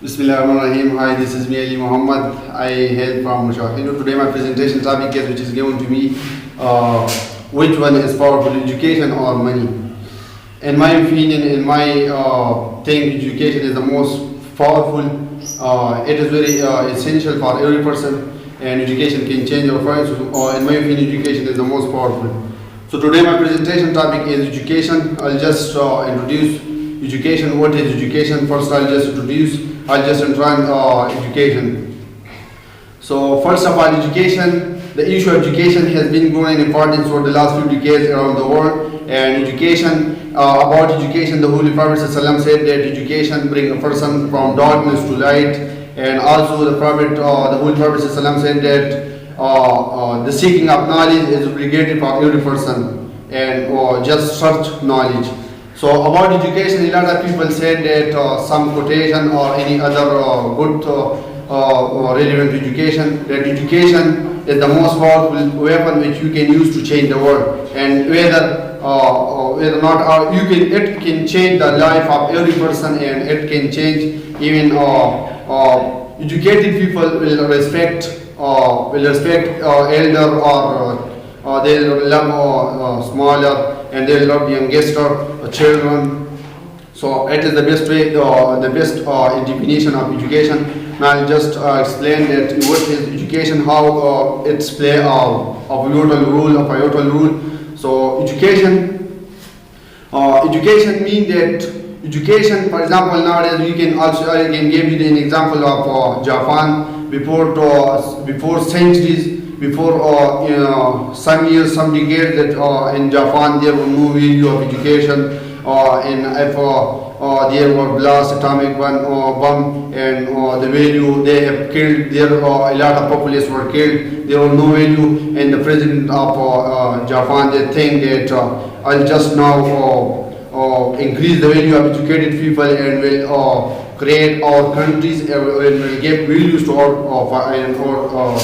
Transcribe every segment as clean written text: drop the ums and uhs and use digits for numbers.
Bismillahirrahmanirrahim. Hi, this is me Ali Muhammad. I hail from Mushafinu. Today my presentation topic is which is given to me, which one is powerful, education or money? In my opinion, in my thing, education is the most powerful. It is very essential for every person, and education can change your life. In my opinion, education is the most powerful. So today my presentation topic is education. I'll just introduce education. What is education? First, I'll just introduce education. So first of all, education, the issue of education has been growing in importance for the last few decades around the world. And education, about education, the Holy Prophet ﷺ said that education brings a person from darkness to light. And also the Holy Prophet ﷺ said that the seeking of knowledge is obligated for every person, and just search knowledge. So about education, a lot of people said that some quotation or any other good relevant to education, that education is the most powerful weapon which you can use to change the world, and whether or not it can change the life of every person, and it can change even educated people will respect elder, or they love smaller, and they love youngest children. So it is the best way, the best definition of education. Now I'll just explain that what is education, how it's play a pivotal role. So education means that education, for example, nowadays I can give you an example of Japan. Before centuries, before some years, some decades, that in Japan there was no value of education, and if there were blast atomic bomb, and the value they have killed, there a lot of populace were killed, there was no value, and the president of Japan, they think that I'll just now increase the value of educated people, and will create our countries, and will give values to our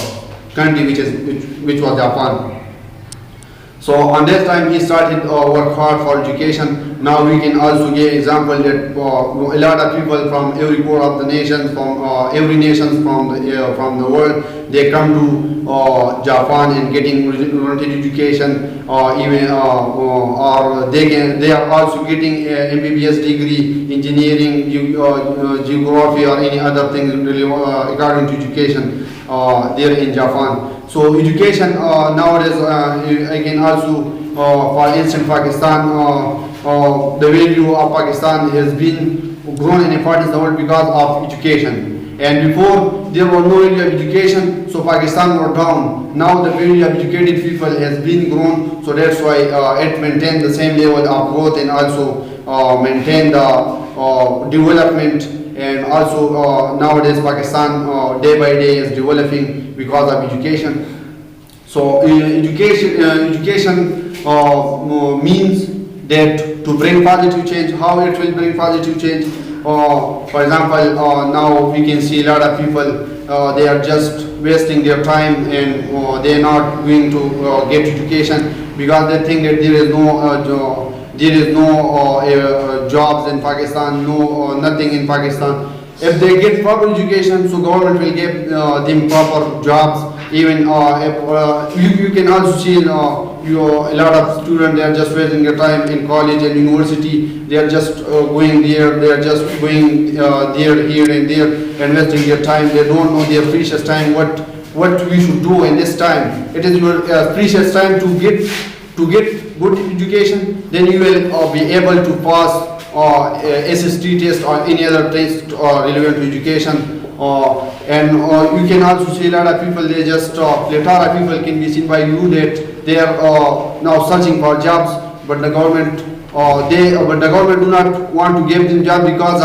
country, which was Japan. So on that time he started work hard for education. Now we can also give example that a lot of people from every corner of the nation, from every nation from the world, they come to Japan and getting related education, even or they are also getting MBBS degree, engineering, geography, or any other thing really regarding to education there in Japan. So education nowadays, I can also, for instance, Pakistan, the value of Pakistan has been grown in importance in the world because of education. And before there was no value of education, so Pakistan were down. Now the value of educated people has been grown, so that's why it maintained the same level of growth, and also maintain the development. And also nowadays Pakistan day by day is developing because of education. So education means that to bring positive change. How it will bring positive change? For example, now we can see a lot of people, they are just wasting their time, and they are not going to get education because they think that there is no jobs in Pakistan, nothing in Pakistan. If they get proper education, so government will give them proper jobs. Even if you can also see a lot of students, they are just wasting their time in college and university. They are just going there, they are just going there, here and there, and wasting their time. They don't know their precious time, what we should do in this time. It is your precious time to get good education. Then you will be able to pass SST test or any other test relevant to education. And you can also see a lot of people, they just plethora of people can be seen by you that they are now searching for jobs, but the government do not want to give them jobs because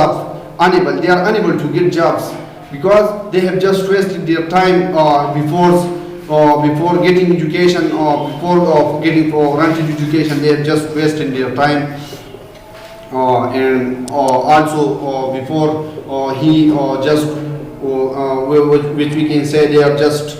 they are unable to get jobs because they have just wasted their time before getting education, or before getting granted education. They have just wasted their time, and also before he just which we can say they are just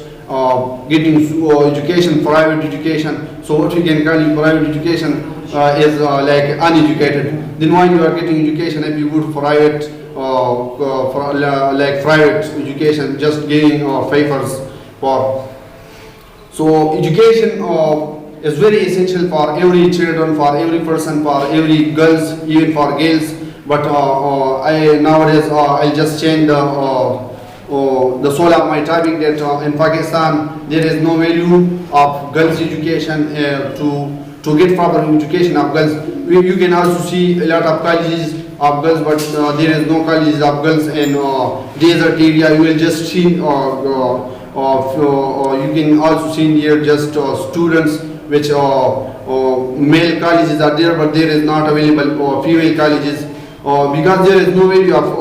getting education, private education. So what we can call private education is like uneducated. Then why you are getting education if you go to private like private education, just giving favors for. So education is very essential for every children, for every person, for every girls, even for girls. But I nowadays I'll just change the soul of my topic that in Pakistan there is no value of girls' education to get proper education of girls. You can also see a lot of colleges of girls, but there is no colleges of girls in desert area. You will just see you can also see here just students which male colleges are there, but there is not available female colleges because there is no value of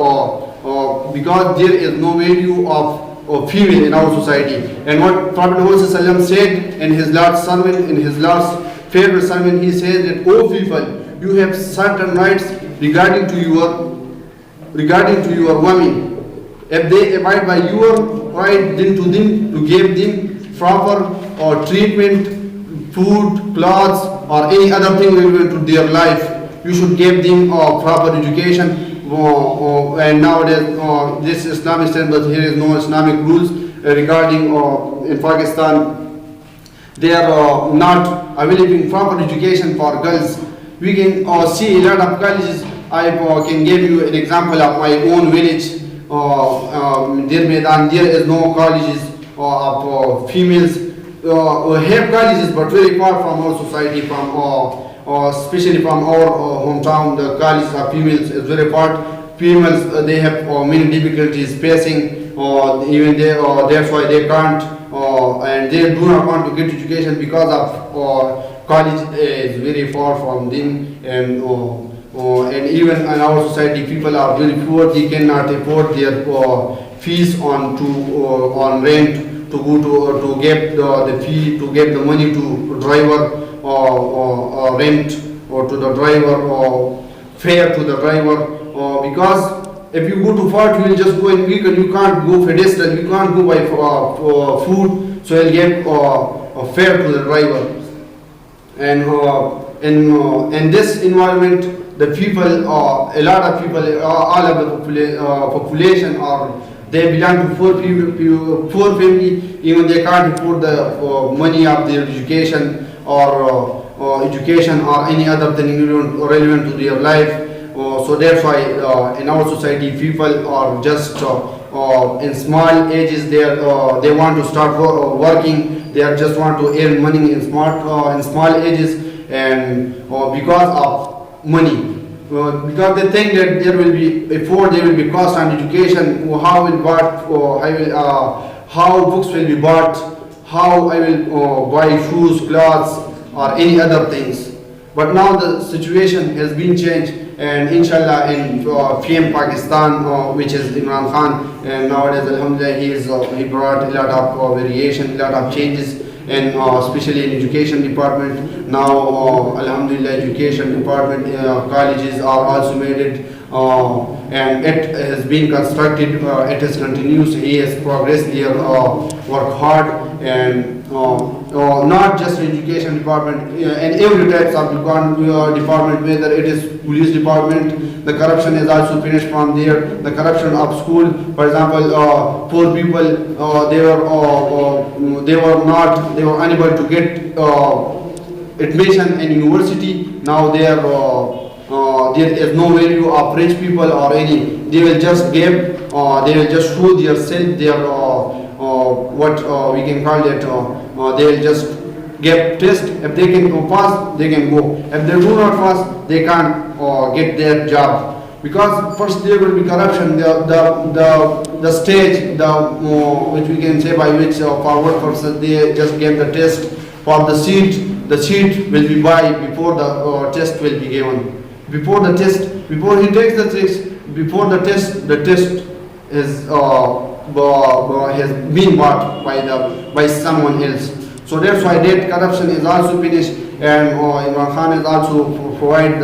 because there is no value of female in our society. And what Prophet Muhammad said in his last sermon, in his last favorite sermon, he says that, "O people, you have certain rights regarding to your women. If they abide by your right, then to give them proper treatment, food, clothes, or any other thing relevant to their life. You should give them proper education." And nowadays this Islamic state, but here is no Islamic rules regarding in Pakistan. They are not available proper education for girls. We can see a lot of colleges. I can give you an example of my own village. There is no colleges of females. Have colleges, but very far from our society, from especially from our hometown. The colleges of females is very far. Females they have many difficulties facing, even they that's why they can't and they do not want to get education because of college is very far from them. And even in our society people are very poor. They cannot afford their fees on rent, to go to get the fee, to get the money to driver rent, or to the driver or fare to the driver, because if you go too far you will just go in vehicle. You can't go pedestrian, you can't go by food, so you'll get a fare to the driver. And in this environment the people, a lot of people, all of the population are, they belong to poor family. Even they can't afford the money of their education or education or any other thing relevant to their life. So that's why in our society people are just in small ages they want to start working. They just want to earn money in small ages, and because of money. Because they think that there will be cost on education. How books will be bought, how I will buy shoes, clothes, or any other things. But now the situation has been changed, and inshallah in PM Pakistan, which is Imran Khan, and nowadays alhamdulillah he brought a lot of variation, a lot of changes, and especially in education department. Now alhamdulillah education department, colleges are also made it, and it has been constructed, it has continues. He has progressed there, work hard, and not just education department, and every types of department, whether it is police department, the corruption is also finished from there. The corruption of school, for example, poor people, they were unable to get admission in university. Now there is no value of rich people or any. They will just show their self, their what we can call it. They will just get test. If they can pass, they can go. If they do not pass, they can't get their job. Because first there will be corruption. The stage, which we can say by which forward person they just get the test for the seat. The seat will be by before the test will be given. Before he takes the test, before the test is has been bought by someone else. So that's why that corruption is also finished, and Imran Khan is also provide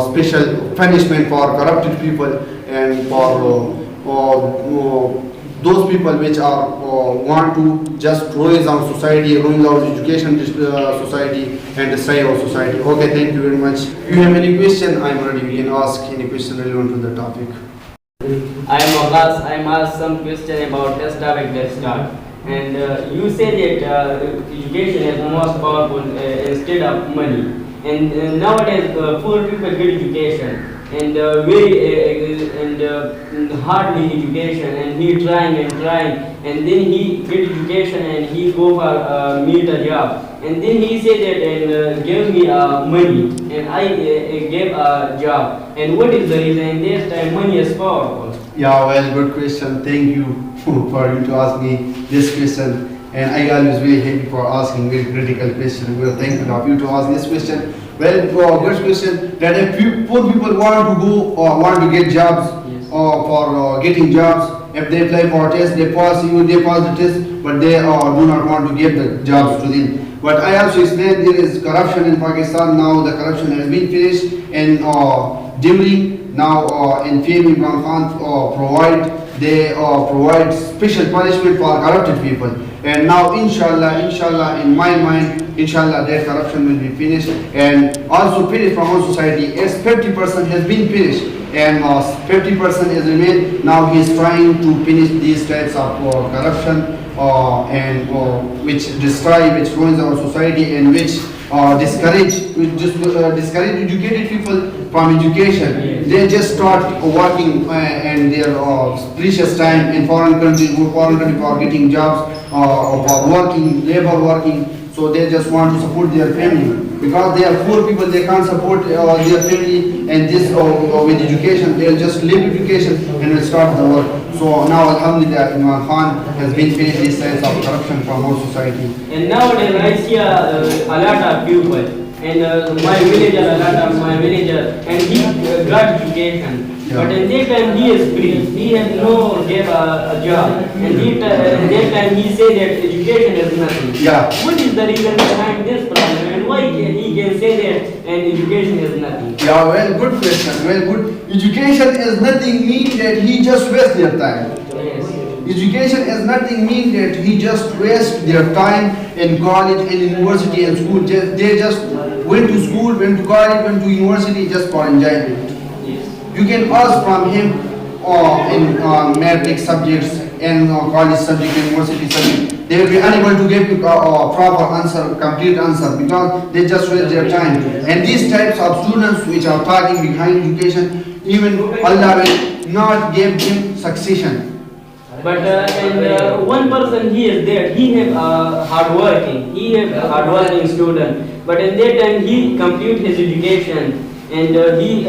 special punishment for corrupted people, and for those people which are want to just ruin our society, ruin our education society, and destroy our society. Okay, thank you very much. If you have any question, I'm ready. You can ask any question relevant to the topic. I am Abbas. I am asked some question about test topic that start. And you say that education is most powerful instead of money. And nowadays, poor people get education and hardly education, and he trying, and then he get education and he go for meet a job, and then he say that and give me money, and I gave a job. And what is the reason? This time money is powerful. Yeah, well, good question. Thank you for you to ask me this question. And I always very happy for asking very critical question. We are thankful of you to ask this question. Well, good question. That if poor people want to go or want to get jobs, Yes. for getting jobs, if they apply for a test, they pass, even they pass the test, but they do not want to give the jobs to them. But I also explained there is corruption in Pakistan now. The corruption has been finished, and during now in PM Imran Khan provide special punishment for corrupted people. And now inshallah, in my mind, inshallah, that corruption will be finished and also finished from our society. As 50% has been finished and 50% is remained. Now he is trying to finish these types of corruption and which destroy, which ruins our society, and which discourage educated people from education. They just start working and their precious time in foreign countries, for getting jobs for working, labor working. So they just want to support their family because they are poor people. They can't support their family, and this with education they'll just leave education and will start the work. So now alhamdulillah, Imran Khan has been finished this types of corruption from our society. And nowadays I see a lot of people, and my villager, a lot of my villager, and he got education. Yeah. But in that time he is free. He has no give a job. And that time he say that education is nothing. Yeah. What is the reason behind this problem? And why he can say that and education is nothing? Yeah, well, good question. Well, good. Education is nothing mean that he just waste their time. Yes. Education is nothing mean that he just waste their time in college and university and school. They just went to school, went to college, went to university just for enjoyment. Yes. You can ask from him in mathematical subjects and college subject, university subject. They will be unable to give you proper answer, complete answer, because they just waste their time. And these types of students which are talking behind education, even Allah will not give them succession. But one person he is there, he have hardworking student. But in that time he complete his education, and he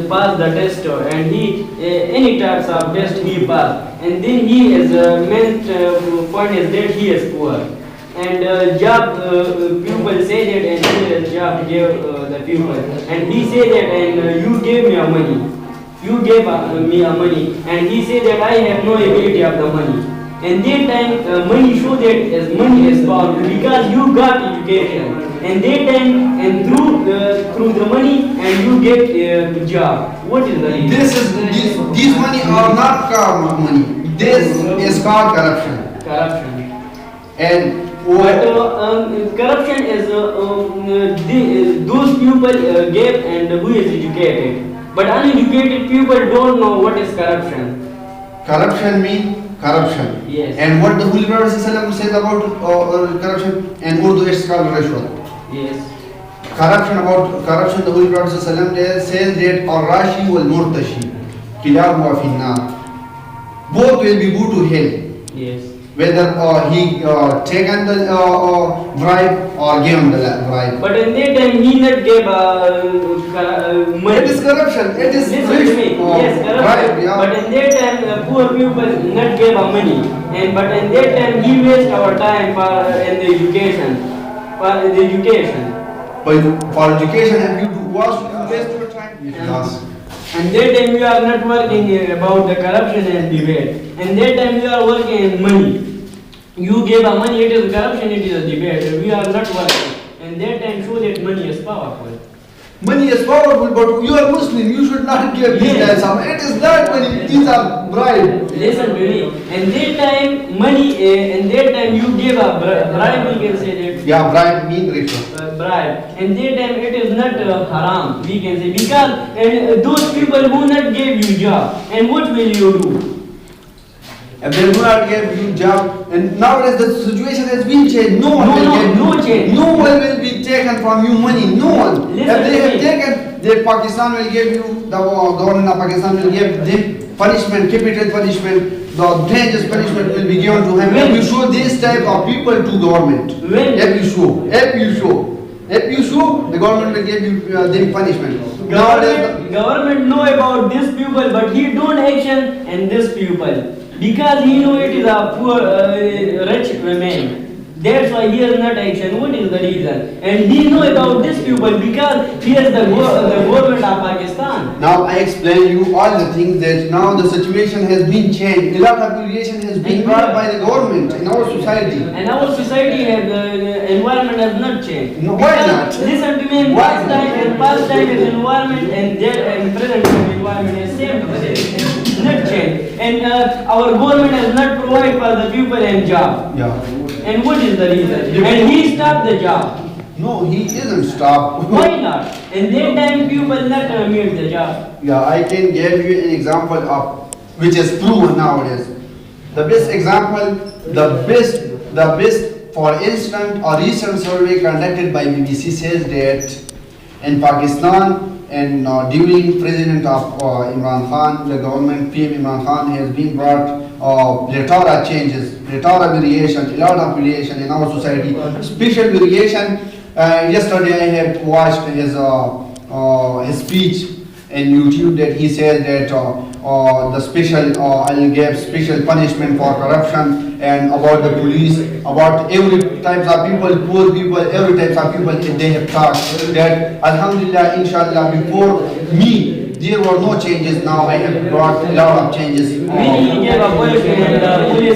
passed the test, and he any types of test he passed, and then he is main point is that he is poor, and job people say that, and he is job gave the people, and he say that, and you gave me a money. You gave me a money, and he said that I have no ability of the money. And that time money show that as money is powerful because you got education. And that time and through the money and you get a job. What is the reason? These money are not money. This is called corruption. Corruption. And But corruption is those people gave and who is educated. But uneducated people don't know what is corruption. corruption means corruption. Yes. And what the Holy Prophet ﷺ says about corruption, and Urdu it's called rishwat. Yes. Corruption, the Holy Prophet ﷺ says that Ar-Rashi wal Murtashi Kilabuha finnar. Both will be go to hell. Yes. Whether he taken the bribe or given the bribe. But in that time he not gave money. It is corruption. It is Listen to me. Yes, corruption. bribe. Yeah. But in that time poor people not gave money. And but in that time he waste our time for in the education. For the education. But for education, have you waste your time? Yes. And that time you are not working about the corruption and debate. And that time you are working in money. You gave a money, it is corruption, it is a debate. We are not working. And that time show that money is powerful. Money is powerful, but you are Muslim. You should not give these Yes. types of. It is not money. These are bribe. Listen to me. And that time money, and that time you give a bribe, we can say that. Yeah, bribe mean rishwa. Bribe. And that time it is not haram, we can say, because those people who not gave you job, and what will you do? If they do not give you job, and nowadays the situation has been changed. No one No, will no, give no you. change. No one will be taken from you money. No one. Listen If they to have me. taken, then Pakistan will give you. The government of Pakistan will give them punishment, capital punishment. The dangerous punishment will be given to him. When? If you show this type of people to government. When? If you show, the government will give you them punishment. Government know about this people, but he don't action and this people, because he know it is a poor rich man. That's why he has not action. What is the reason? And he know about this people because he is the government of Pakistan. Now I explain you all the things that now the situation has been changed. A lot of regulation has been brought by the government in our society. And our society has environment has not changed. No, why Because, not? Listen to me. In Why past time is environment and there and present time environment is same. Not changed. And our government has not provided for the people and job. Yeah. And what is the reason? And he stopped the job. No, he isn't stopped. Why not? And that time people not made the job. Yeah, I can give you an example of which is proven nowadays. The best example, the best, for instance, a recent survey conducted by BBC says that in Pakistan and during President of Imran Khan, the government PM Imran Khan has been brought plethora changes, plethora variation, a lot of variation in our society. Special variation. Yesterday I have watched his speech in YouTube that he said that the special I'll give special punishment for corruption and about the police, about every types of people, poor people, every types of people they have talked that Alhamdulillah, Inshallah, before me there were no changes. Now I have brought a lot of changes. When he gave a police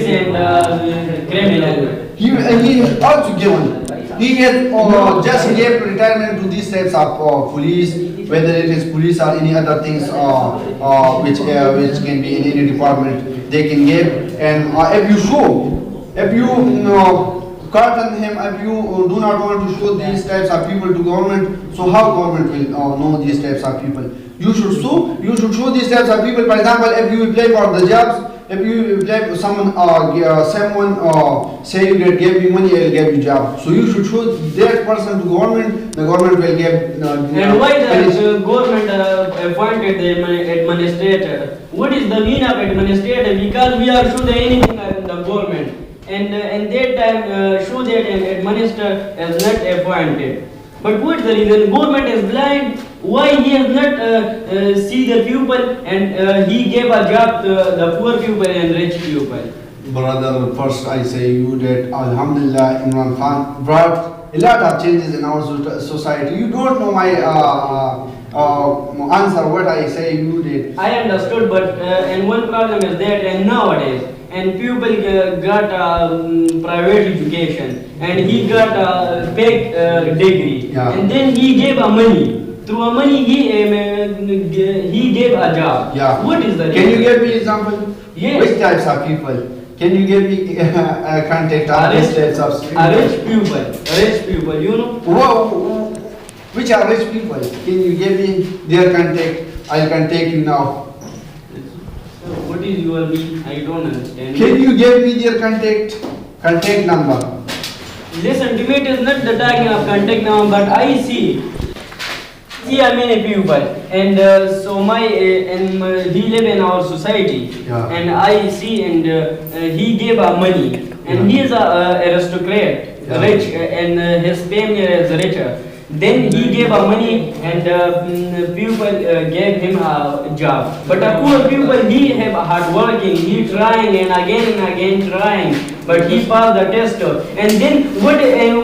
and criminal. He has also given. He has just gave retirement to these types of police, whether it is police or any other things which can be in any department, they can give. And if you curtain him, if you do not want to show these types of people to government, so how government will know these types of people? You should show these types of people. For example, if you apply for the jobs, if you apply someone say you give me money, I will give you job. So you should show that person to government. The government will give. And why the government appointed the administrator? What is the meaning of administrator? Because we are should anything in the government, and that time show that an administrator is not appointed. But what the reason? Government is blind. Why he has not see the people and he gave a job to the poor people and rich people? Brother, first I say you that Alhamdulillah Imran Khan brought a lot of changes in our society. You don't know my answer what I say you did. I understood, but and one problem is that and nowadays and people got private education and he got a big degree, Yeah. and then he gave a money. Through a money he gave a job. Yeah. What is the Can you reason? give me example? Yes. Which types of people? Can you give me a contact of these types of people? Rich people, you know. Whoa, which are rich people? Can you give me their contact? I'll contact you now. So what is your mean? I don't understand. Can you give me their contact number? Listen, debate is not the talking of contact now, but I see many people, and so my he live in our society, Yeah. and I see and he gave money, and he is a aristocrat, Yeah. rich, and his family is richer. Then he gave money and people gave him a job. But the poor people, he have hard working, he trying and again trying, but he passed the test. And then what?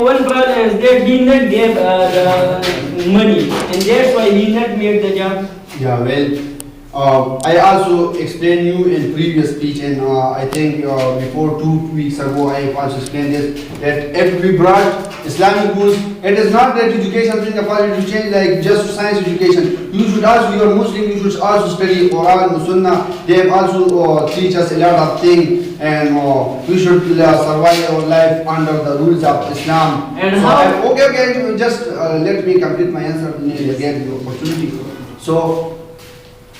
One problem is that he not gave the money, and that's why he not made the job. Yeah, well, I also explained you in previous speech, and I think before 2 weeks ago I also explained this, that if we brought Islamic rules, it is not that education thing about to change like just science education. You should also, you are Muslim, you should also study Quran, Sunnah. They have also teach us a lot of things, and we should survive our life under the rules of Islam. And so how- okay, just let me complete my answer and get the opportunity. So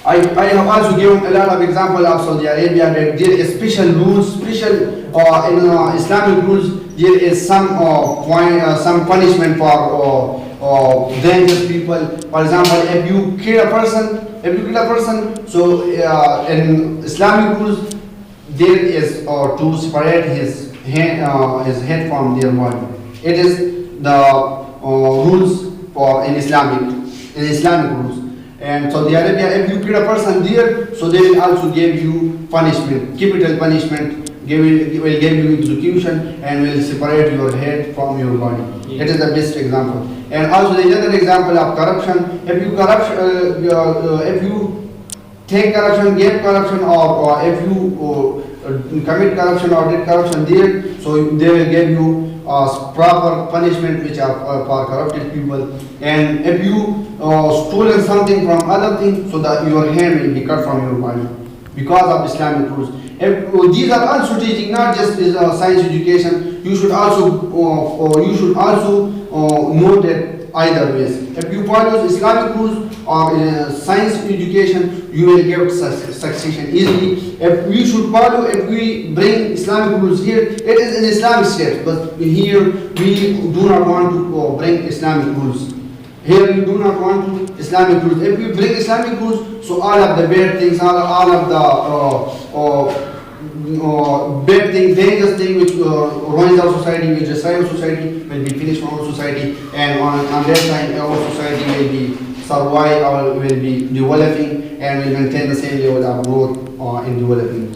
I have also given a lot of examples of Saudi Arabia that there is special rules, in Islamic rules. There is some some punishment for dangerous people. For example, if you kill a person, so in Islamic rules there is to separate his head from their body. It is the rules for in Islamic rules. And Saudi Arabia, if you kill a person there, so they will also give you punishment, capital punishment. Will give you execution and will separate your head from your body. Yeah. That is the best example. And also there is another example of corruption. If you take corruption, get corruption, or if you commit corruption or did corruption there, so they will give you proper punishment which are for corrupted people. And if you stolen something from other things, so that your hand will be cut from your body because of Islamic rules. These are also teaching not just science education. You should also know that either ways. If you follow Islamic rules or science education, you will get succession easily. If we bring Islamic rules here, it is an Islamic state, but here we do not want to bring Islamic rules. Here we do not want to Islamic rules. If we bring Islamic rules, so all of the bad things, all of the bad things, dangerous things which ruins our society, which destroys our society, will be finished from our society, and on that side our society will be survive or will be developing and will maintain the same level of growth in developing.